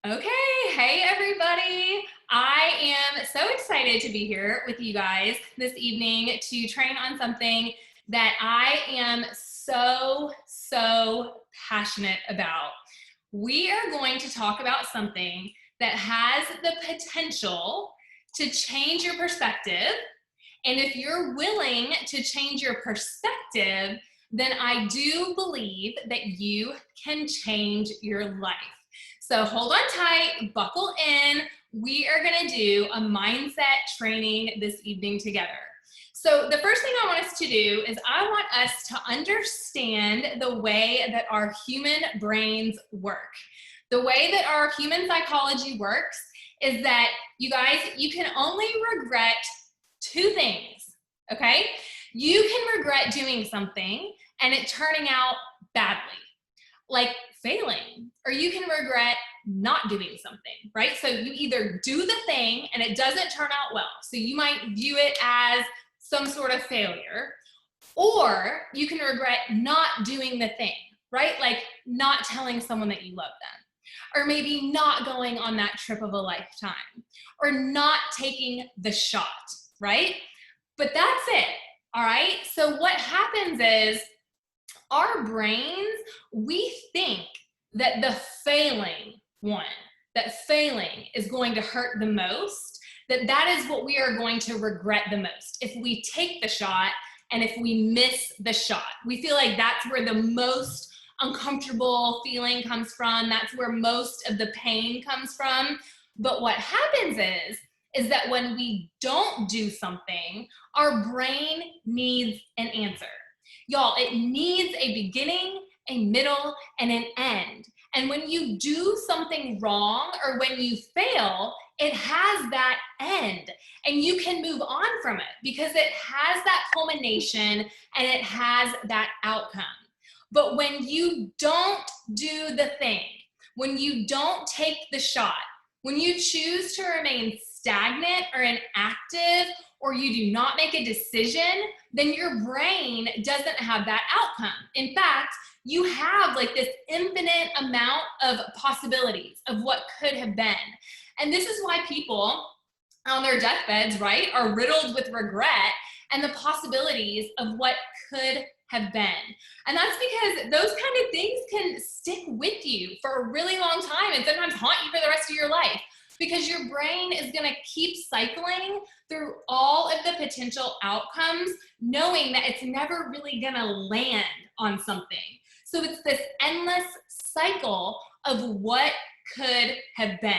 Okay, hey everybody. I am so excited to be here with you guys this evening to train on something that I am so passionate about. We are going to talk about something that has the potential to change your perspective. And if you're willing to change your perspective, then I do believe that you can change your life. So hold on tight, buckle in. We are gonna do a mindset training this evening together. So the first thing I want us to do is I want us to understand the way that our human brains work. The way that our human psychology works is that, you guys, you can only regret two things, okay? You can regret doing something and it turning out badly, like failing, or you can regret not doing something, right? So you either do the thing and it doesn't turn out well, so you might view it as some sort of failure, or you can regret not doing the thing, right? Like not telling someone that you love them, or maybe not going on that trip of a lifetime, or not taking the shot, right? But that's it, all right? So what happens is our brains, we think that the failing one, that failing is going to hurt the most, that is what we are going to regret the most. If we take the shot and if we miss the shot, we feel like that's where the most uncomfortable feeling comes from. That's where most of the pain comes from. But what happens is that when we don't do something, our brain needs an answer. Y'all, it needs a beginning, a middle, and an end. And when you do something wrong or when you fail, it has that end and you can move on from it because it has that culmination and it has that outcome. But when you don't do the thing, when you don't take the shot, when you choose to remain stagnant or inactive, or you do not make a decision, then your brain doesn't have that outcome. In fact, you have like this infinite amount of possibilities of what could have been. And this is why people on their deathbeds, right, are riddled with regret and the possibilities of what could have been. And that's because those kind of things can stick with you for a really long time and sometimes haunt you for the rest of your life, because your brain is going to keep cycling through all of the potential outcomes, knowing that it's never really going to land on something. So it's this endless cycle of what could have been.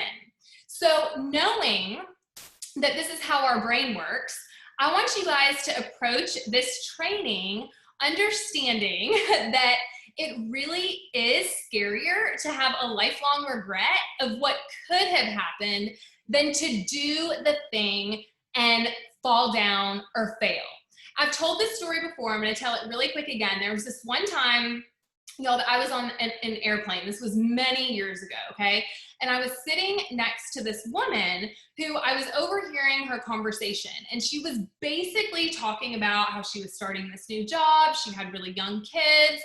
So knowing that this is how our brain works, I want you guys to approach this training understanding that it really is scarier to have a lifelong regret of what could have happened than to do the thing and fall down or fail. I've told this story before. I'm going to tell it really quick again. There was this one time, y'all, that I was on an airplane. This was many years ago, okay? And I was sitting next to this woman who I was overhearing her conversation. And she was basically talking about how she was starting this new job. She had really young kids.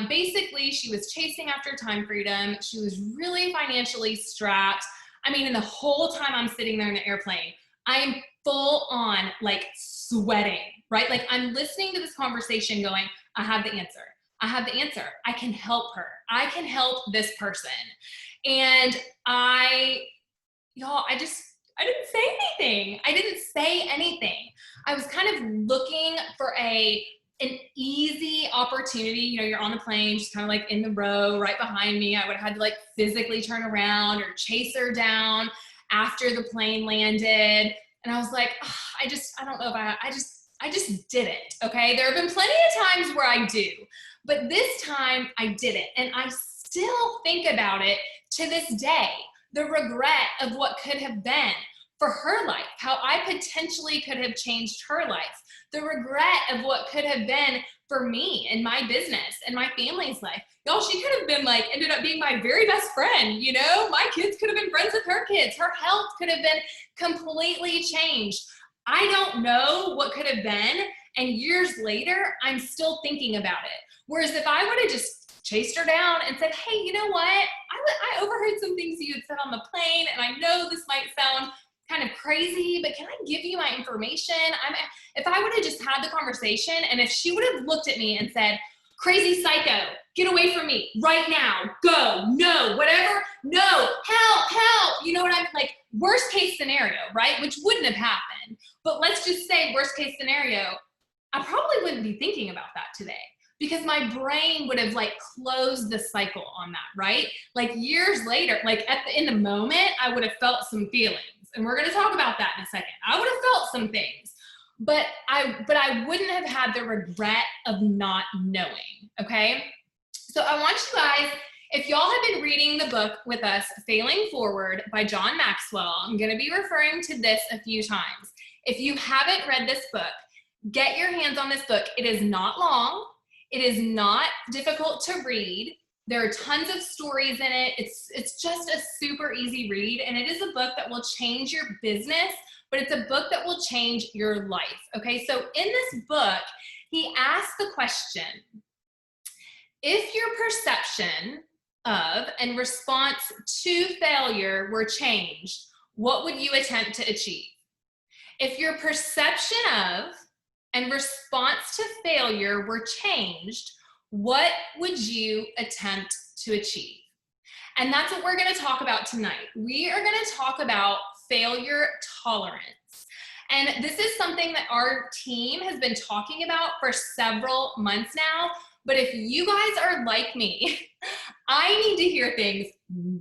Basically, she was chasing after time freedom. She was really financially strapped. I mean, and the whole time I'm sitting there in the airplane, I'm full on like sweating, right? Like I'm listening to this conversation going, I have the answer. I have the answer. I can help her. I can help this person. And y'all, I didn't say anything. I didn't say anything. I was kind of looking for an easy opportunity. You know, you're on the plane, just kind of like in the row right behind me. I would have had to like physically turn around or chase her down after the plane landed. And I was like, oh, I don't know if I just didn't, okay? There have been plenty of times where I do, but this time I didn't. And I still think about it to this day, the regret of what could have been for her life, how I potentially could have changed her life, the regret of what could have been for me and my business and my family's life. Y'all, she could have been like, ended up being my very best friend, you know? My kids could have been friends with her kids. Her health could have been completely changed. I don't know what could have been, and years later, I'm still thinking about it. Whereas if I would have just chased her down and said, hey, you know what? I overheard some things you had said on the plane, and I know this might sound kind of crazy, but can I give you my information? If I would have just had the conversation, and if she would have looked at me and said, crazy psycho, get away from me right now, go, no, whatever, no, help, you know what I'm like, worst case scenario, right? Which wouldn't have happened. But let's just say worst case scenario, I probably wouldn't be thinking about that today, because my brain would have like closed the cycle on that, right? Like years later, like in the moment, I would have felt some feelings, and we're gonna talk about that in a second. I would have felt some things, but I wouldn't have had the regret of not knowing, okay? So I want you guys, if y'all have been reading the book with us, Failing Forward by John Maxwell, I'm gonna be referring to this a few times. If you haven't read this book, get your hands on this book. It is not long. It is not difficult to read. There are tons of stories in it. It's just a super easy read, and it is a book that will change your business, but it's a book that will change your life, okay? So in this book, he asks the question, if your perception of and response to failure were changed, what would you attempt to achieve? If your perception of and response to failure were changed, what would you attempt to achieve? And that's what we're gonna talk about tonight. We are gonna talk about failure tolerance. And this is something that our team has been talking about for several months now. But if you guys are like me, I need to hear things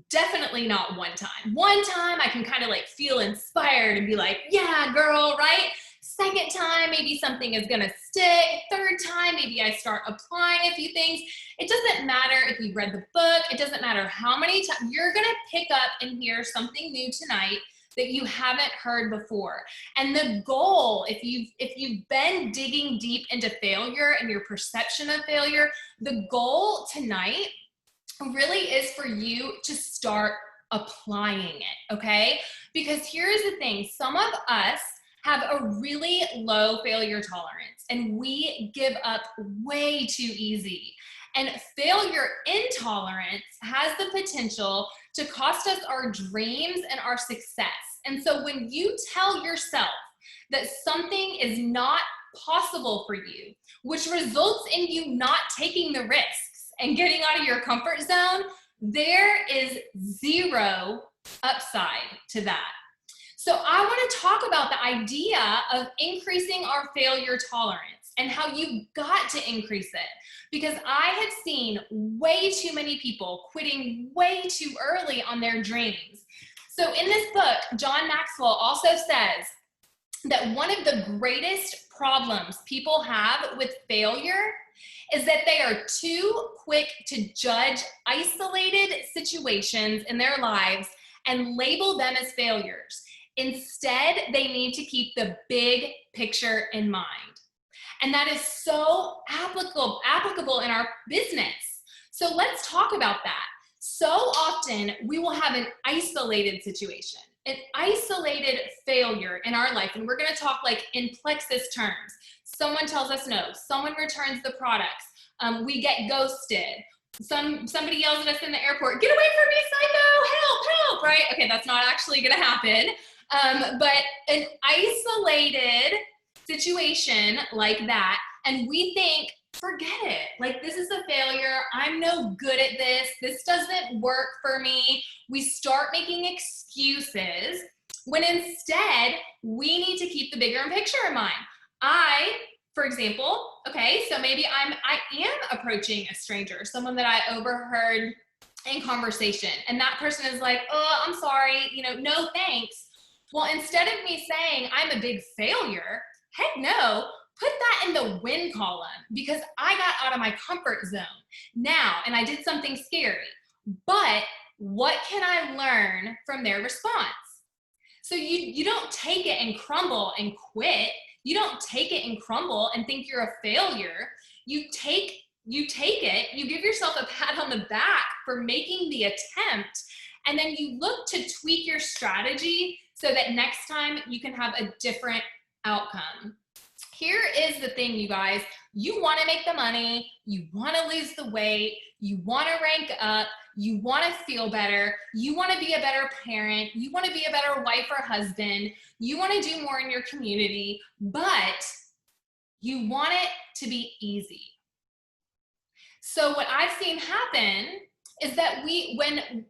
definitely not one time. One time I can kind of like feel inspired and be like, yeah, girl, right? Second time, maybe something is gonna stick. Third time, maybe I start applying a few things. It doesn't matter if you read the book. It doesn't matter how many times. You're gonna pick up and hear something new tonight that you haven't heard before. And the goal, if you've been digging deep into failure and your perception of failure, the goal tonight really is for you to start applying it, okay? Because here's the thing, some of us have a really low failure tolerance, and we give up way too easy. And failure intolerance has the potential to cost us our dreams and our success. And so when you tell yourself that something is not possible for you, which results in you not taking the risks and getting out of your comfort zone, there is zero upside to that. So I want to talk about the idea of increasing our failure tolerance and how you've got to increase it, because I have seen way too many people quitting way too early on their dreams. So in this book, John Maxwell also says that one of the greatest problems people have with failure is that they are too quick to judge isolated situations in their lives and label them as failures. Instead, they need to keep the big picture in mind. And that is so applicable in our business. So let's talk about that. So often we will have an isolated situation, an isolated failure in our life. And we're gonna talk like in plexus terms. Someone tells us no, someone returns the products, we get ghosted, somebody yells at us in the airport, get away from me, psycho, help, right? Okay, that's not actually gonna happen. But an isolated situation like that, and we think, forget it, like this is a failure, I'm no good at this doesn't work for me. We start making excuses when instead we need to keep the bigger picture in mind. For example, okay, so maybe I am approaching a stranger, someone that I overheard in conversation, and that person is like, oh, I'm sorry, no thanks. Well, instead of me saying I'm a big failure, heck no, put that in the win column, because I got out of my comfort zone now and I did something scary. But what can I learn from their response? So you don't take it and crumble and quit. You don't take it and crumble and think you're a failure. You take it, you give yourself a pat on the back for making the attempt, and then you look to tweak your strategy so that next time you can have a different outcome. Here is the thing, you guys. You want to make the money, you want to lose the weight, you want to rank up, you want to feel better, you want to be a better parent, you want to be a better wife or husband, you want to do more in your community, but you want it to be easy. So what I've seen happen is that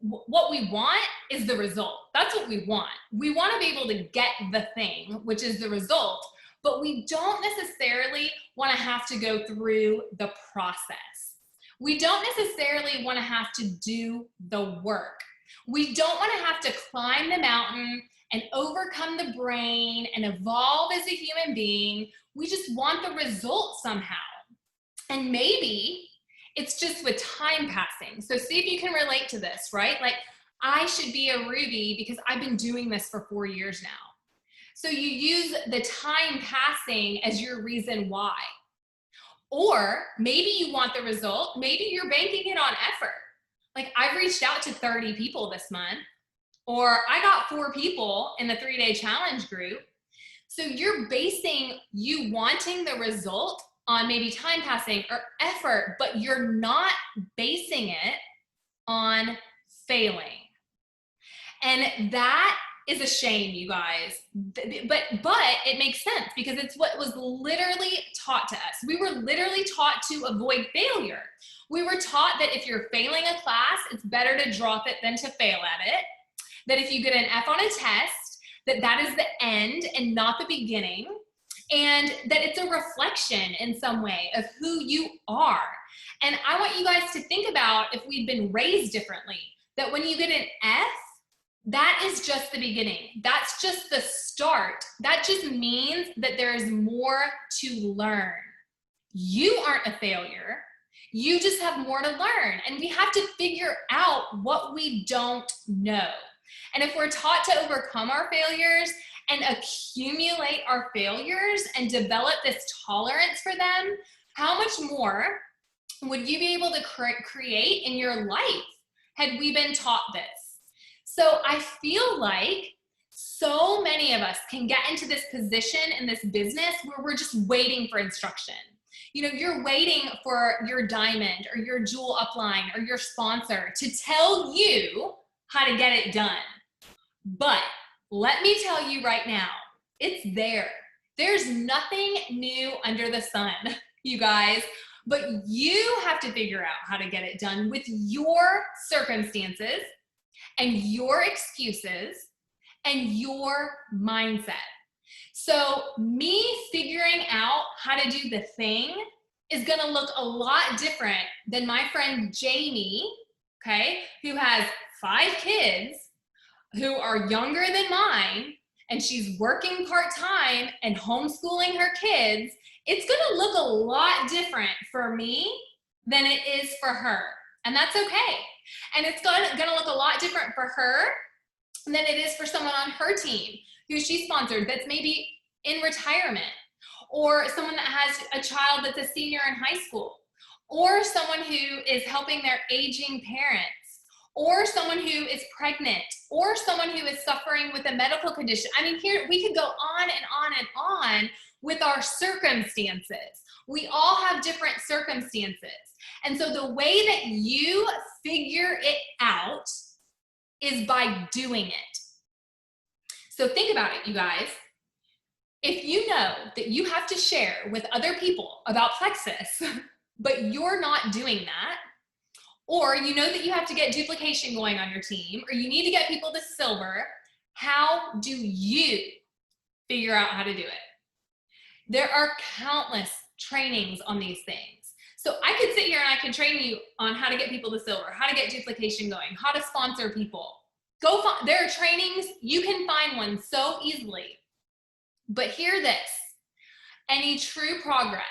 what we want is the result. That's what we want. We want to be able to get the thing, which is the result, but we don't necessarily want to have to go through the process. We don't necessarily want to have to do the work. We don't want to have to climb the mountain and overcome the brain and evolve as a human being. We just want the result somehow. And maybe it's just with time passing. So see if you can relate to this, right? Like, I should be a Ruby because I've been doing this for 4 years now. So you use the time passing as your reason why. Or maybe you want the result. Maybe you're banking it on effort. Like, I've reached out to 30 people this month, or I got 4 people in the 3-day challenge group. So you're basing you wanting the result on maybe time passing or effort, but you're not basing it on failing. And that is a shame, you guys. But it makes sense because it's what was literally taught to us. We were literally taught to avoid failure. We were taught that if you're failing a class, it's better to drop it than to fail at it. That if you get an F on a test, that is the end and not the beginning. And that it's a reflection in some way of who you are. And I want you guys to think about if we'd been raised differently, that when you get an F, that is just the beginning. That's just the start. That just means that there's more to learn. You aren't a failure. You just have more to learn. And we have to figure out what we don't know. And if we're taught to overcome our failures and accumulate our failures and develop this tolerance for them, how much more would you be able to create in your life had we been taught this? So I feel like so many of us can get into this position in this business where we're just waiting for instruction. You know, you're waiting for your diamond or your jewel upline or your sponsor to tell you how to get it done. But let me tell you right now, it's there. There's nothing new under the sun, you guys, but you have to figure out how to get it done with your circumstances and your excuses and your mindset. So me figuring out how to do the thing is gonna look a lot different than my friend Jamie, okay, who has 5 kids who are younger than mine, and she's working part-time and homeschooling her kids. It's gonna look a lot different for me than it is for her, and that's okay. And it's gonna look a lot different for her than it is for someone on her team who she sponsored that's maybe in retirement, or someone that has a child that's a senior in high school, or someone who is helping their aging parents, or someone who is pregnant, or someone who is suffering with a medical condition. I mean, here we could go on and on and on with our circumstances. We all have different circumstances. And so the way that you figure it out is by doing it. So think about it, you guys. If you know that you have to share with other people about Plexus, but you're not doing that, or you know that you have to get duplication going on your team, or you need to get people to silver, how do you figure out how to do it? There are countless trainings on these things. So I could sit here and I can train you on how to get people to silver, how to get duplication going, how to sponsor people. There are trainings, you can find one so easily. But hear this, any true progress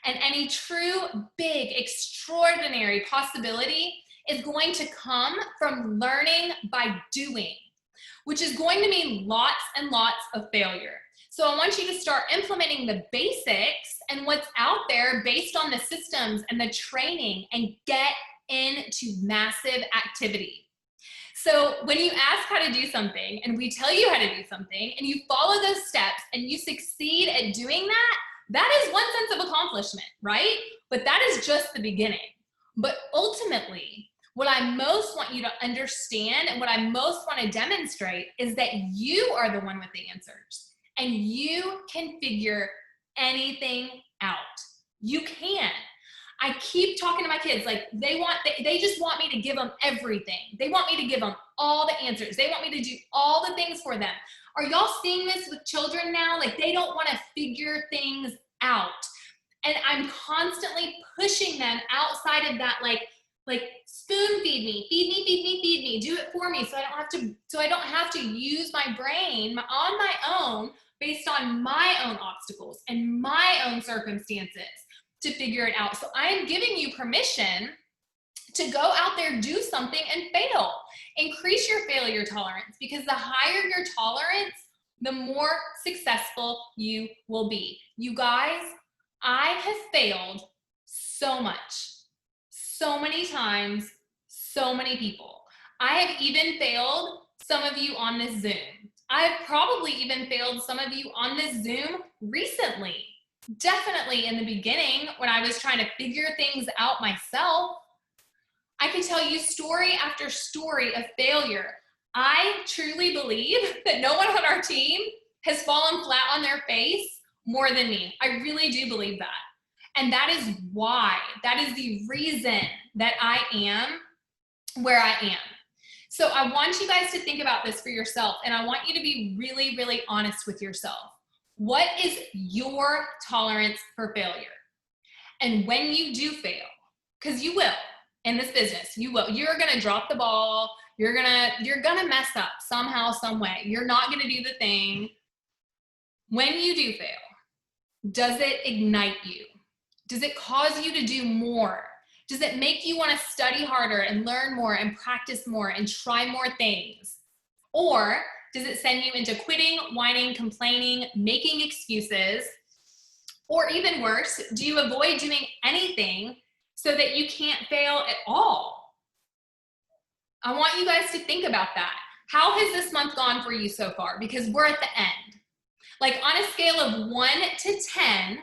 and any true big, extraordinary possibility is going to come from learning by doing, which is going to mean lots and lots of failure. So I want you to start implementing the basics and what's out there based on the systems and the training and get into massive activity. So when you ask how to do something and we tell you how to do something and you follow those steps and you succeed at doing that, That is one sense of accomplishment, right? But that is just the beginning. But ultimately, what I most want you to understand and what I most want to demonstrate is that you are the one with the answers and you can figure anything out. You can. I keep talking to my kids, like they just want me to give them everything. They want me to give them all the answers. They want me to do all the things for them. Are y'all seeing this with children now? Like they don't want to figure things out. And I'm constantly pushing them outside of that, like spoon feed me, feed me, do it for me so I don't have to use my brain on my own based on my own obstacles and my own circumstances to figure it out. So I'm giving you permission to go out there, do something and fail. Increase your failure tolerance, because the higher your tolerance, the more successful you will be. You guys, I have failed so much, so many times, so many people. I have even failed some of you on this Zoom. I've probably even failed some of you on this Zoom recently. Definitely in the beginning when I was trying to figure things out myself. I could tell you story after story of failure. I truly believe that no one on our team has fallen flat on their face more than me. I really do believe that. And that is why, that is the reason that I am where I am. So I want you guys to think about this for yourself, and I want you to be really, really honest with yourself. What is your tolerance for failure? And when you do fail, because you will in this business, you will. You're gonna drop the ball. You're gonna mess up somehow, some way. You're not gonna do the thing. When you do fail, does it ignite you? Does it cause you to do more? Does it make you want to study harder and learn more and practice more and try more things? Or does it send you into quitting, whining, complaining, making excuses? Or even worse, do you avoid doing anything so that you can't fail at all? I want you guys to think about that. How has this month gone for you so far? Because we're at the end. Like on a scale of 1 to 10,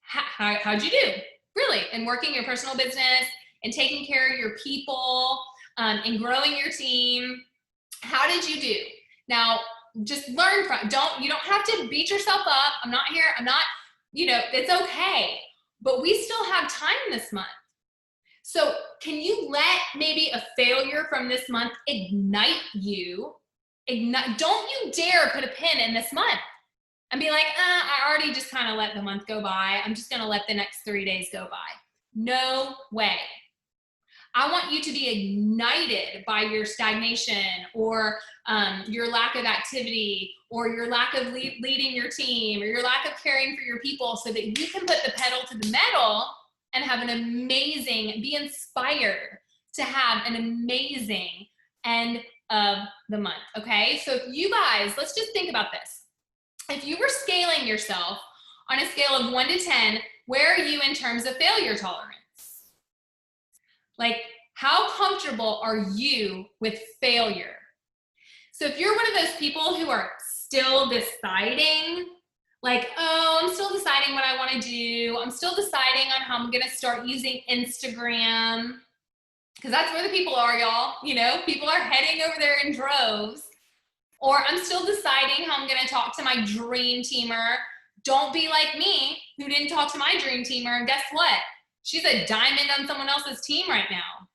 how'd you do? Really, in working your personal business and taking care of your people and growing your team, how did you do? Now, just learn from, you don't have to beat yourself up. I'm not, it's okay. But we still have time this month. So can you let maybe a failure from this month ignite you? Don't you dare put a pin in this month and be like, I already just kind of let the month go by. I'm just going to let the next 3 days go by. No way. I want you to be ignited by your stagnation or your lack of activity or your lack of leading your team or your lack of caring for your people so that you can put the pedal to the metal and have an amazing, be inspired to have an amazing end of the month, okay? So if you guys, let's just think about this. If you were scaling yourself on a scale of 1 to 10, where are you in terms of failure tolerance? Like, how comfortable are you with failure? So if you're one of those people who are still deciding, like, oh, I'm still deciding what I want to do. I'm still deciding on how I'm going to start using Instagram. Because that's where the people are, y'all. People are heading over there in droves. Or I'm still deciding how I'm going to talk to my dream teamer. Don't be like me, who didn't talk to my dream teamer. And guess what? She's a diamond on someone else's team right now.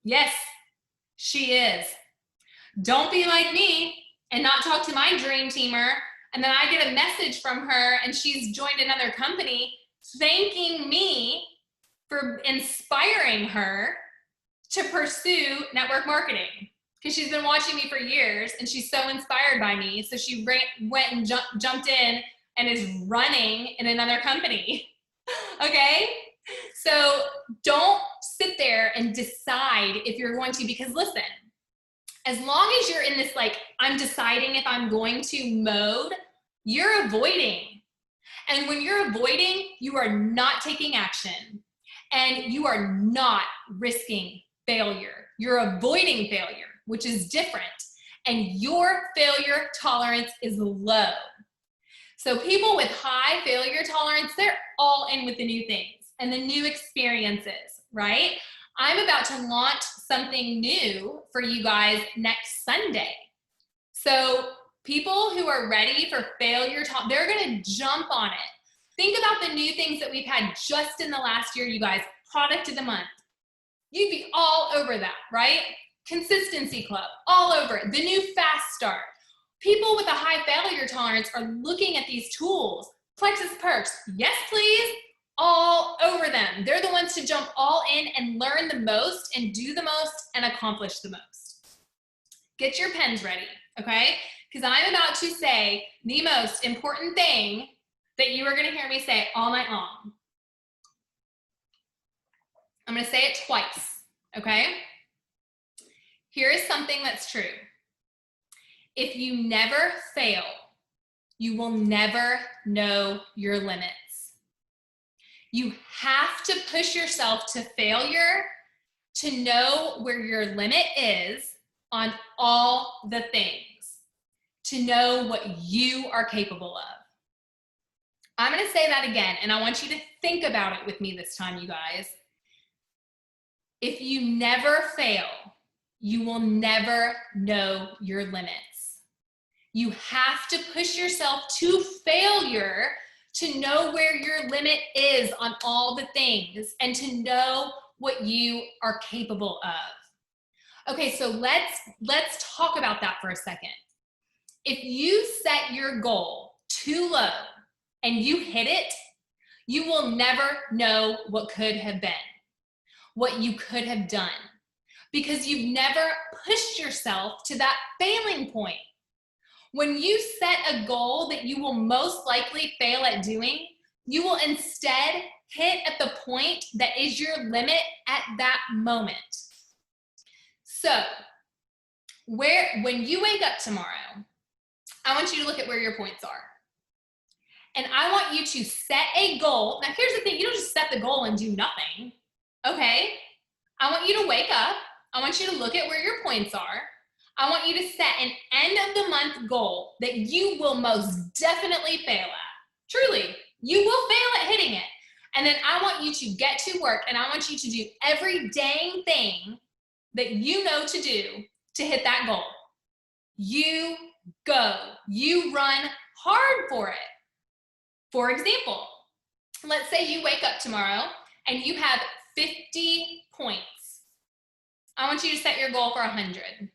Yes, she is. Don't be like me and not talk to my dream teamer. And then I get a message from her and she's joined another company thanking me for inspiring her to pursue network marketing. Because she's been watching me for years and she's so inspired by me. So she went and jumped in and is running in another company. Okay? So don't sit there and decide if you're going to, because listen, as long as you're in this, like, I'm deciding if I'm going to mode, you're avoiding. And when you're avoiding, you are not taking action and you are not risking failure. You're avoiding failure, which is different. And your failure tolerance is low. So people with high failure tolerance, they're all in with the new things and the new experiences, right? I'm about to launch something new for you guys next Sunday. So people who are ready for failure, they're gonna jump on it. Think about the new things that we've had just in the last year, you guys. Product of the month. You'd be all over that, right? Consistency club, all over it. The new fast start. People with a high failure tolerance are looking at these tools. Plexus perks, yes please, all over them. They're the ones to jump all in and learn the most and do the most and accomplish the most. Get your pens ready, okay? Because I'm about to say the most important thing that you are gonna hear me say all night long. I'm gonna say it twice, okay? Here is something that's true. If you never fail, you will never know your limits. You have to push yourself to failure to know where your limit is on all the things, to know what you are capable of. I'm gonna say that again, and I want you to think about it with me this time, you guys. If you never fail, you will never know your limits. You have to push yourself to failure to know where your limit is on all the things and to know what you are capable of. Okay, so let's talk about that for a second. If you set your goal too low and you hit it, you will never know what could have been, what you could have done, because you've never pushed yourself to that failing point. When you set a goal that you will most likely fail at doing, you will instead hit at the point that is your limit at that moment. So, when you wake up tomorrow, I want you to look at where your points are. And I want you to set a goal. Now, here's the thing, you don't just set the goal and do nothing, okay? I want you to wake up. I want you to look at where your points are. I want you to set an end of the month goal that you will most definitely fail at. Truly, you will fail at hitting it. And then I want you to get to work and I want you to do every dang thing that you know to do to hit that goal. You go. You run hard for it. For example, let's say you wake up tomorrow and you have 50 points. I want you to set your goal for 100.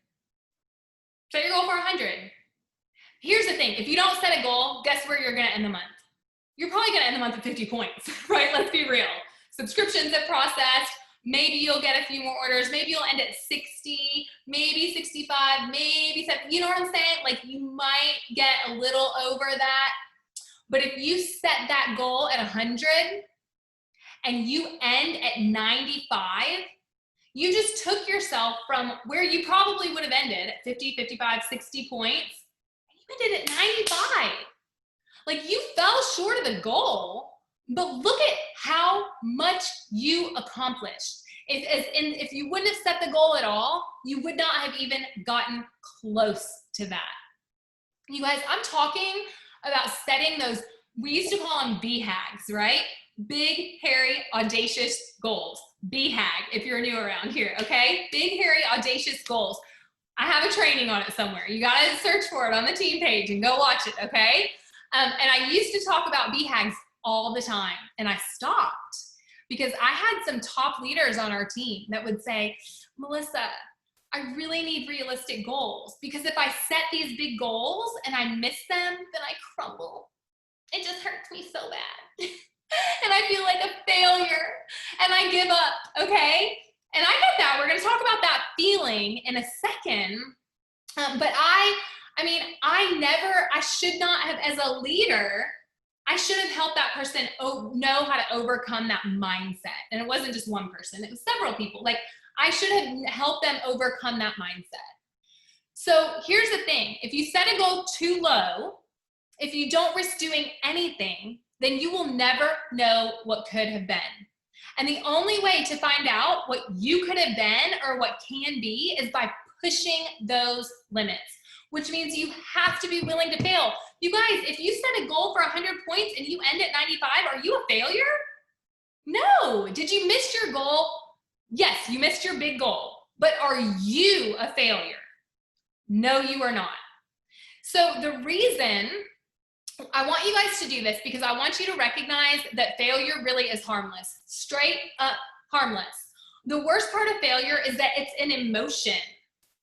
Set your goal for 100. Here's the thing, if you don't set a goal, guess where you're gonna end the month? You're probably gonna end the month at 50 points, right? Let's be real. Subscriptions have processed, maybe you'll get a few more orders, maybe you'll end at 60, maybe 65, maybe 70, you know what I'm saying? Like you might get a little over that, but if you set that goal at 100 and you end at 95, you just took yourself from where you probably would have ended at 50, 55, 60 points, and you ended at 95. Like you fell short of the goal, but look at how much you accomplished. If you wouldn't have set the goal at all, you would not have even gotten close to that. You guys, I'm talking about setting those, we used to call them BHAGs, right? Big, hairy, audacious goals. BHAG, if you're new around here, okay? Big, hairy, audacious goals. I have a training on it somewhere. You gotta search for it on the team page and go watch it, okay? And I used to talk about BHAGs all the time, and I stopped because I had some top leaders on our team that would say, Melissa, I really need realistic goals because if I set these big goals and I miss them, then I crumble. It just hurts me so bad. And I feel like a failure and I give up, okay? And I get that. We're going to talk about that feeling in a second. But I should not have, as a leader, I should have helped that person know how to overcome that mindset. And it wasn't just one person, it was several people. Like I should have helped them overcome that mindset. So here's the thing. If you set a goal too low, if you don't risk doing anything, then you will never know what could have been. And the only way to find out what you could have been or what can be is by pushing those limits. which means you have to be willing to fail. You guys, if you set a goal for 100 points and you end at 95, are you a failure? No. Did you miss your goal? Yes, you missed your big goal, but are you a failure? No, you are not. So the reason I want you guys to do this, because I want you to recognize that failure really is harmless, straight up harmless. The worst part of failure is that it's an emotion.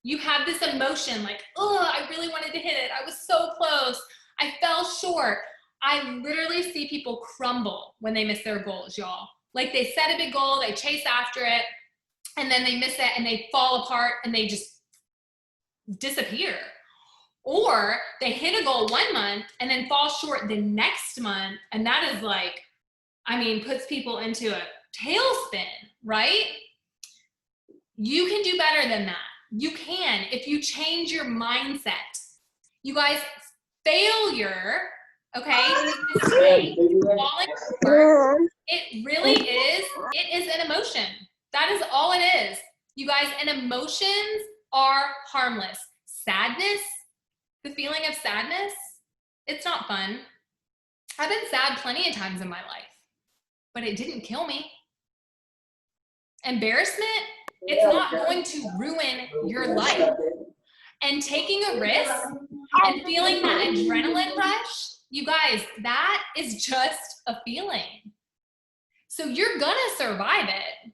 You have this emotion like, oh, I really wanted to hit it. I was so close. I fell short. I literally see people crumble when they miss their goals, y'all. Like they set a big goal, they chase after it, and then they miss it and they fall apart and they just disappear. Or they hit a goal 1 month and then fall short the next month. And that is like, I mean, puts people into a tailspin, right? You can do better than that. You can, if you change your mindset. You guys, failure, okay, mistake, falling short, it really is, it is an emotion. That is all it is. You guys, and emotions are harmless. Sadness, the feeling of sadness, it's not fun. I've been sad plenty of times in my life, but it didn't kill me. Embarrassment, it's not going to ruin your life. And taking a risk and feeling that adrenaline rush, you guys, that is just a feeling. So you're gonna survive it,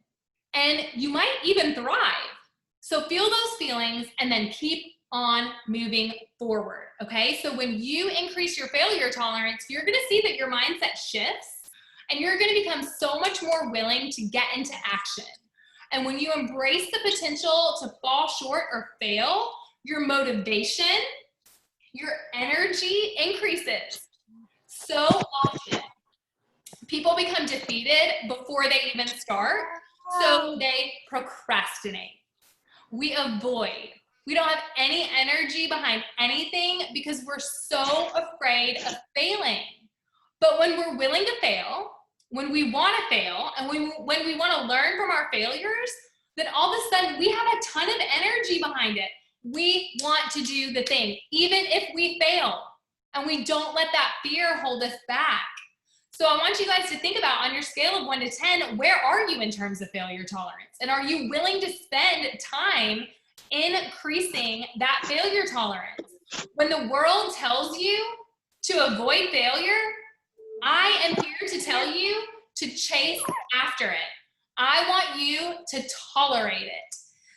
and you might even thrive. So feel those feelings and then keep on moving forward, okay? So when you increase your failure tolerance, you're gonna see that your mindset shifts and you're gonna become so much more willing to get into action. And when you embrace the potential to fall short or fail, your motivation, your energy increases. So often, people become defeated before they even start, so they procrastinate. We avoid. We don't have any energy behind anything because we're so afraid of failing. But when we're willing to fail, when we want to fail, and when we want to learn from our failures, then all of a sudden we have a ton of energy behind it. We want to do the thing, even if we fail, and we don't let that fear hold us back. So I want you guys to think about, on your scale of 1 to 10, where are you in terms of failure tolerance? And are you willing to spend time increasing that failure tolerance? When the world tells you to avoid failure, I am here to tell you to chase after it. I want you to tolerate it.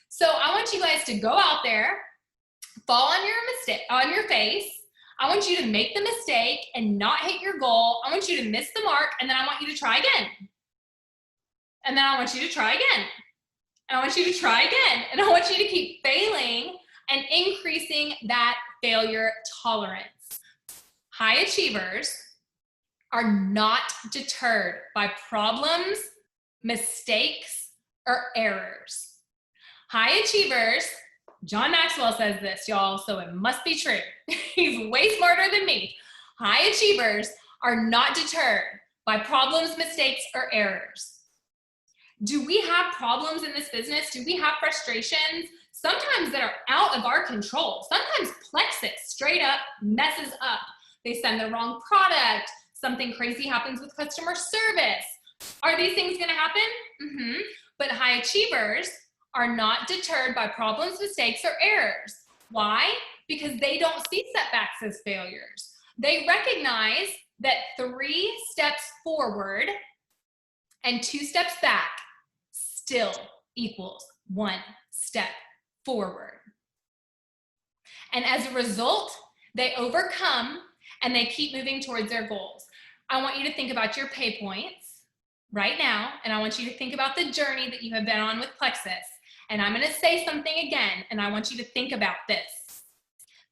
So I want you guys to go out there, fall on your face. I want you to make the mistake and not hit your goal. I want you to miss the mark, and then I want you to try again. And then I want you to try again. And I want you to try again. And I want you to keep failing and increasing that failure tolerance. High achievers are not deterred by problems, mistakes, or errors. High achievers, John Maxwell says this, y'all, so it must be true. He's way smarter than me. High achievers are not deterred by problems, mistakes, or errors. Do we have problems in this business? Do we have frustrations? Sometimes that are out of our control. Sometimes Plexus straight up messes up. They send the wrong product. Something crazy happens with customer service. Are these things gonna happen? Mm-hmm. But high achievers are not deterred by problems, mistakes, or errors. Why? Because they don't see setbacks as failures. They recognize that 3 steps forward and 2 steps back still equals 1 step forward. And as a result, they overcome and they keep moving towards their goals. I want you to think about your pay points right now, and I want you to think about the journey that you have been on with Plexus. And I'm gonna say something again, and I want you to think about this.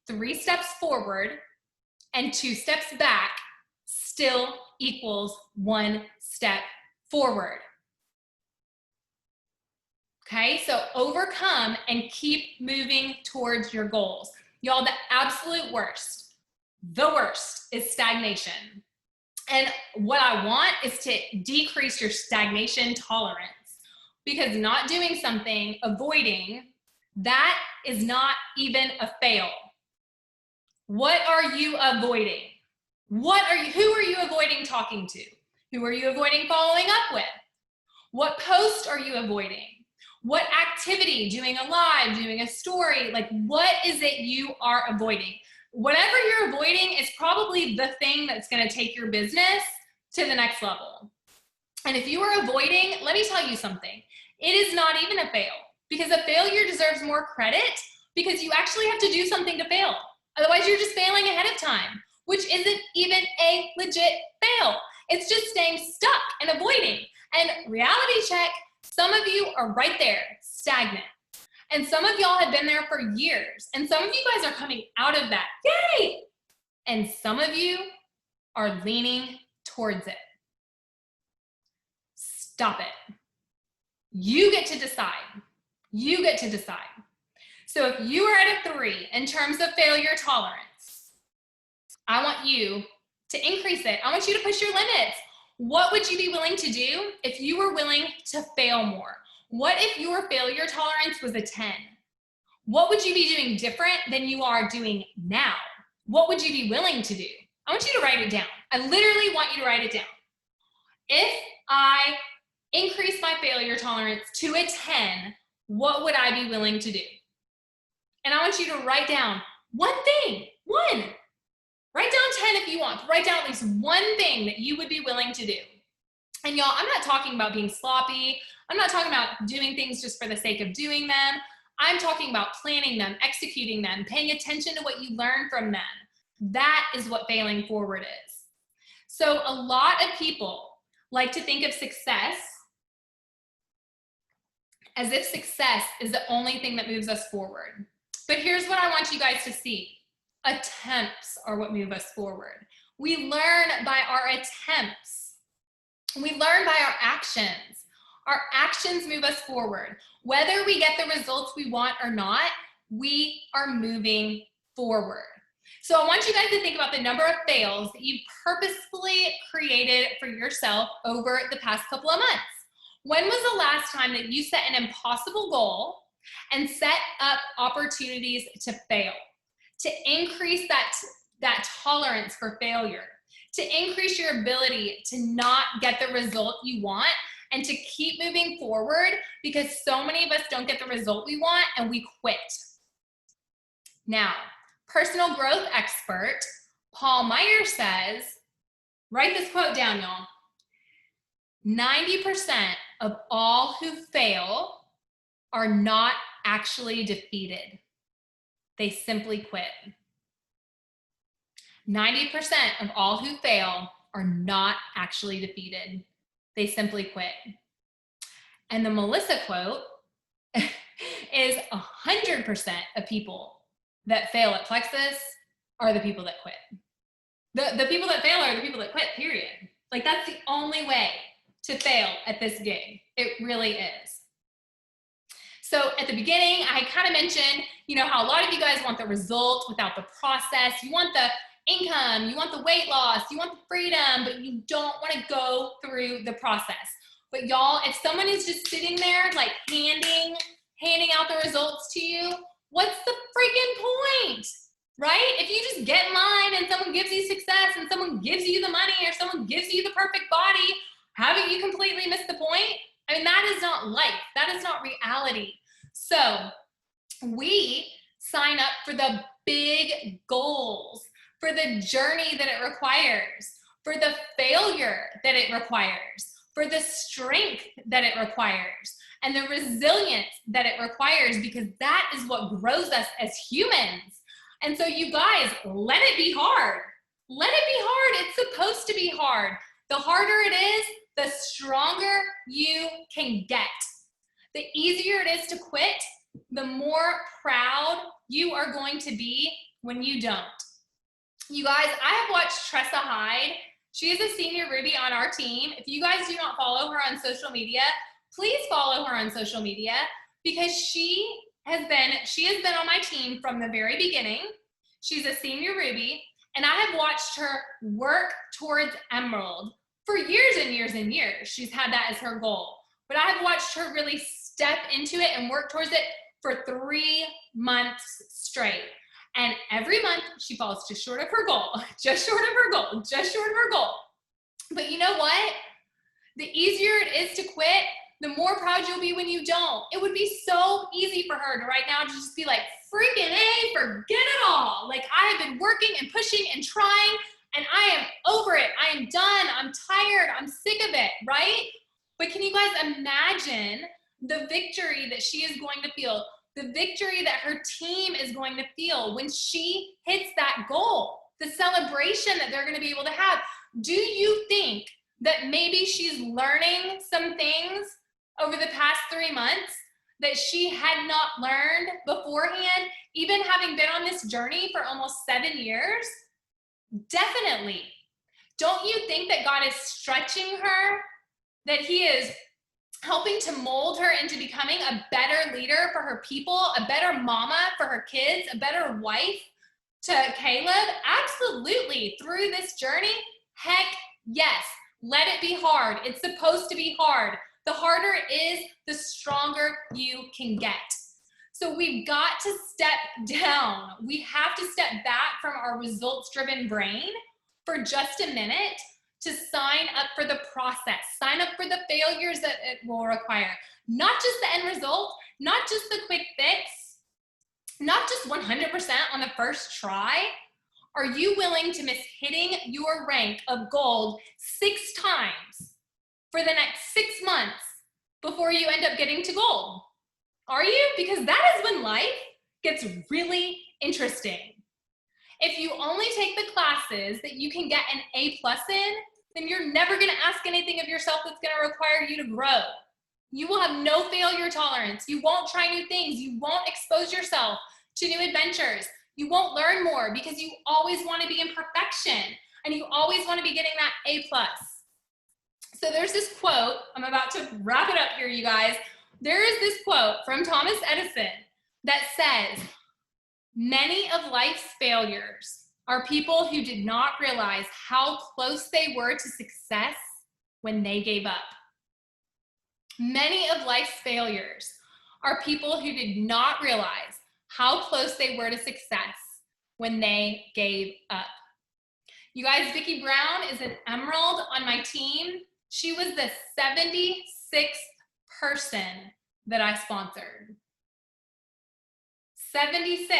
3 steps forward and 2 steps back still equals 1 step forward. Okay, so overcome and keep moving towards your goals. Y'all, the absolute worst, the worst is stagnation. And what I want is to decrease your stagnation tolerance, because not doing something, avoiding, that is not even a fail. What are you avoiding? Who are you avoiding talking to? Who are you avoiding following up with? What post are you avoiding? What activity, doing a live, doing a story, like what is it you are avoiding? Whatever you're avoiding is probably the thing that's going to take your business to the next level. And if you are avoiding, let me tell you something. It is not even a fail, because a failure deserves more credit because you actually have to do something to fail. Otherwise, you're just failing ahead of time, which isn't even a legit fail. It's just staying stuck and avoiding. And reality check, some of you are right there, stagnant. And some of y'all have been there for years. And some of you guys are coming out of that. Yay! And some of you are leaning towards it. Stop it. You get to decide. You get to decide. So if you are at a 3 in terms of failure tolerance, I want you to increase it. I want you to push your limits. What would you be willing to do if you were willing to fail more? What if your failure tolerance was a 10? What would you be doing different than you are doing now? What would you be willing to do? I want you to write it down. I literally want you to write it down. If I increase my failure tolerance to a 10, what would I be willing to do? And I want you to write down one thing, one. Write down 10 if you want. Write down at least one thing that you would be willing to do. And y'all, I'm not talking about being sloppy. I'm not talking about doing things just for the sake of doing them. I'm talking about planning them, executing them, paying attention to what you learn from them. That is what failing forward is. So a lot of people like to think of success as if success is the only thing that moves us forward. But here's what I want you guys to see. Attempts are what move us forward. We learn by our attempts. We learn by our actions. Our actions move us forward. Whether we get the results we want or not, we are moving forward. So I want you guys to think about the number of fails that you purposefully created for yourself over the past couple of months. When was the last time that you set an impossible goal and set up opportunities to fail? To increase that tolerance for failure, to increase your ability to not get the result you want, and to keep moving forward, because so many of us don't get the result we want and we quit. Now, personal growth expert Paul Meyer says, write this quote down, y'all. 90% of all who fail are not actually defeated. They simply quit. 90% of all who fail are not actually defeated. They simply quit. And the Melissa quote is 100% of people that fail at Plexus are the people that quit. The people that fail are the people that quit, period. Like, that's the only way to fail at this gig. It really is. So at the beginning, I kind of mentioned, how a lot of you guys want the result without the process. You want the income, you want the weight loss, you want the freedom, but you don't want to go through the process. But y'all, if someone is just sitting there like handing out the results to you, what's the freaking point, right? If you just get in line and someone gives you success and someone gives you the money or someone gives you the perfect body, haven't you completely missed the point? I mean, that is not life. That is not reality. So we sign up for the big goals, for the journey that it requires, for the failure that it requires, for the strength that it requires, and the resilience that it requires, because that is what grows us as humans. And so you guys, let it be hard. Let it be hard. It's supposed to be hard. The harder it is, the stronger you can get. The easier it is to quit, the more proud you are going to be when you don't. You guys, I have watched Tressa Hyde. She is a senior Ruby on our team. If you guys do not follow her on social media, please follow her on social media, because she has been on my team from the very beginning. She's a senior Ruby, and I have watched her work towards Emerald for years and years and years. She's had that as her goal. But I have watched her really step into it and work towards it for 3 months straight. And every month she falls just short of her goal, just short of her goal, just short of her goal. But you know what? The easier it is to quit, the more proud you'll be when you don't. It would be so easy for her to right now to just be like, freaking A, forget it all. Like, I have been working and pushing and trying, and I am over it. I am done. I'm tired. I'm sick of it, right? But can you guys imagine the victory that she is going to feel, the victory that her team is going to feel when she hits that goal, the celebration that they're going to be able to have? Do you think that maybe she's learning some things over the past 3 months that she had not learned beforehand, even having been on this journey for almost 7 years? Definitely. Don't you think that God is stretching her, that he is helping to mold her into becoming a better leader for her people, a better mama for her kids, a better wife to Caleb? Absolutely. Through this journey, heck yes. Let it be hard. It's supposed to be hard. The harder it is, the stronger you can get. So we've got to step down. We have to step back from our results-driven brain for just a minute to sign up for the process, sign up for the failures that it will require. Not just the end result, not just the quick fix, not just 100% on the first try. Are you willing to miss hitting your rank of gold 6 times for the next 6 months before you end up getting to gold? Are you? Because that is when life gets really interesting. If you only take the classes that you can get an A+ in, then you're never going to ask anything of yourself that's going to require you to grow. You will have no failure tolerance. You won't try new things. You won't expose yourself to new adventures. You won't learn more because you always want to be in perfection and you always want to be getting that A+. So there's this quote, I'm about to wrap it up here, you guys. There is this quote from Thomas Edison that says, many of life's failures are people who did not realize how close they were to success when they gave up. Many of life's failures are people who did not realize how close they were to success when they gave up. You guys, Vicki Brown is an emerald on my team. She was the 76th person that I sponsored. 76.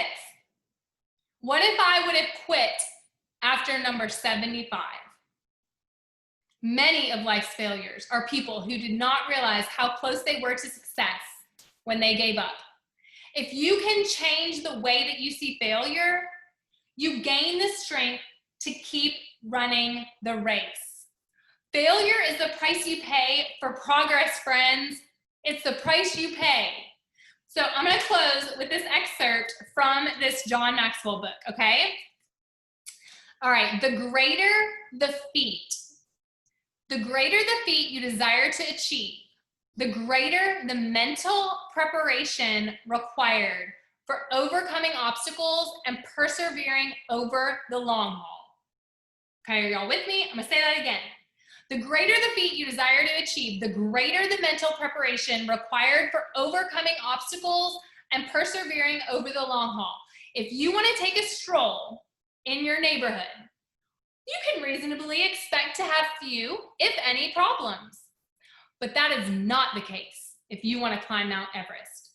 What if I would have quit after number 75? Many of life's failures are people who did not realize how close they were to success when they gave up. If you can change the way that you see failure, you gain the strength to keep running the race. Failure is the price you pay for progress, friends. It's the price you pay. So I'm going to close with this excerpt from this John Maxwell book, okay? All right, the greater the feat you desire to achieve, the greater the mental preparation required for overcoming obstacles and persevering over the long haul. Okay, are y'all with me? I'm gonna say that again. The greater the feat you desire to achieve, the greater the mental preparation required for overcoming obstacles and persevering over the long haul. If you want to take a stroll in your neighborhood, you can reasonably expect to have few, if any, problems. But that is not the case if you want to climb Mount Everest.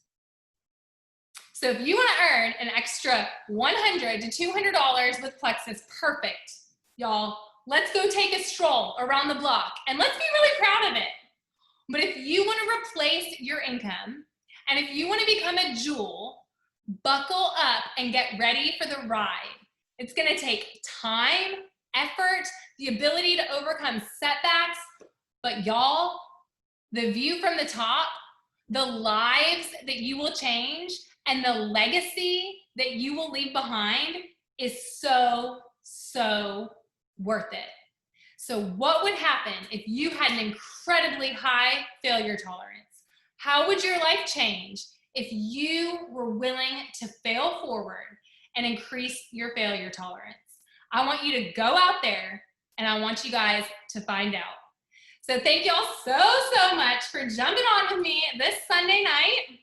So if you want to earn an extra $100 to $200 with Plexus, perfect, y'all. Let's go take a stroll around the block and let's be really proud of it. But if you want to replace your income and if you want to become a jewel, buckle up and get ready for the ride. It's going to take time, effort, the ability to overcome setbacks, but y'all, the view from the top, the lives that you will change, and the legacy that you will leave behind is so, so worth it. So what would happen if you had an incredibly high failure tolerance? How would your life change if you were willing to fail forward and increase your failure tolerance? I want you to go out there and I want you guys to find out. So thank y'all so much for jumping on with me this Sunday night.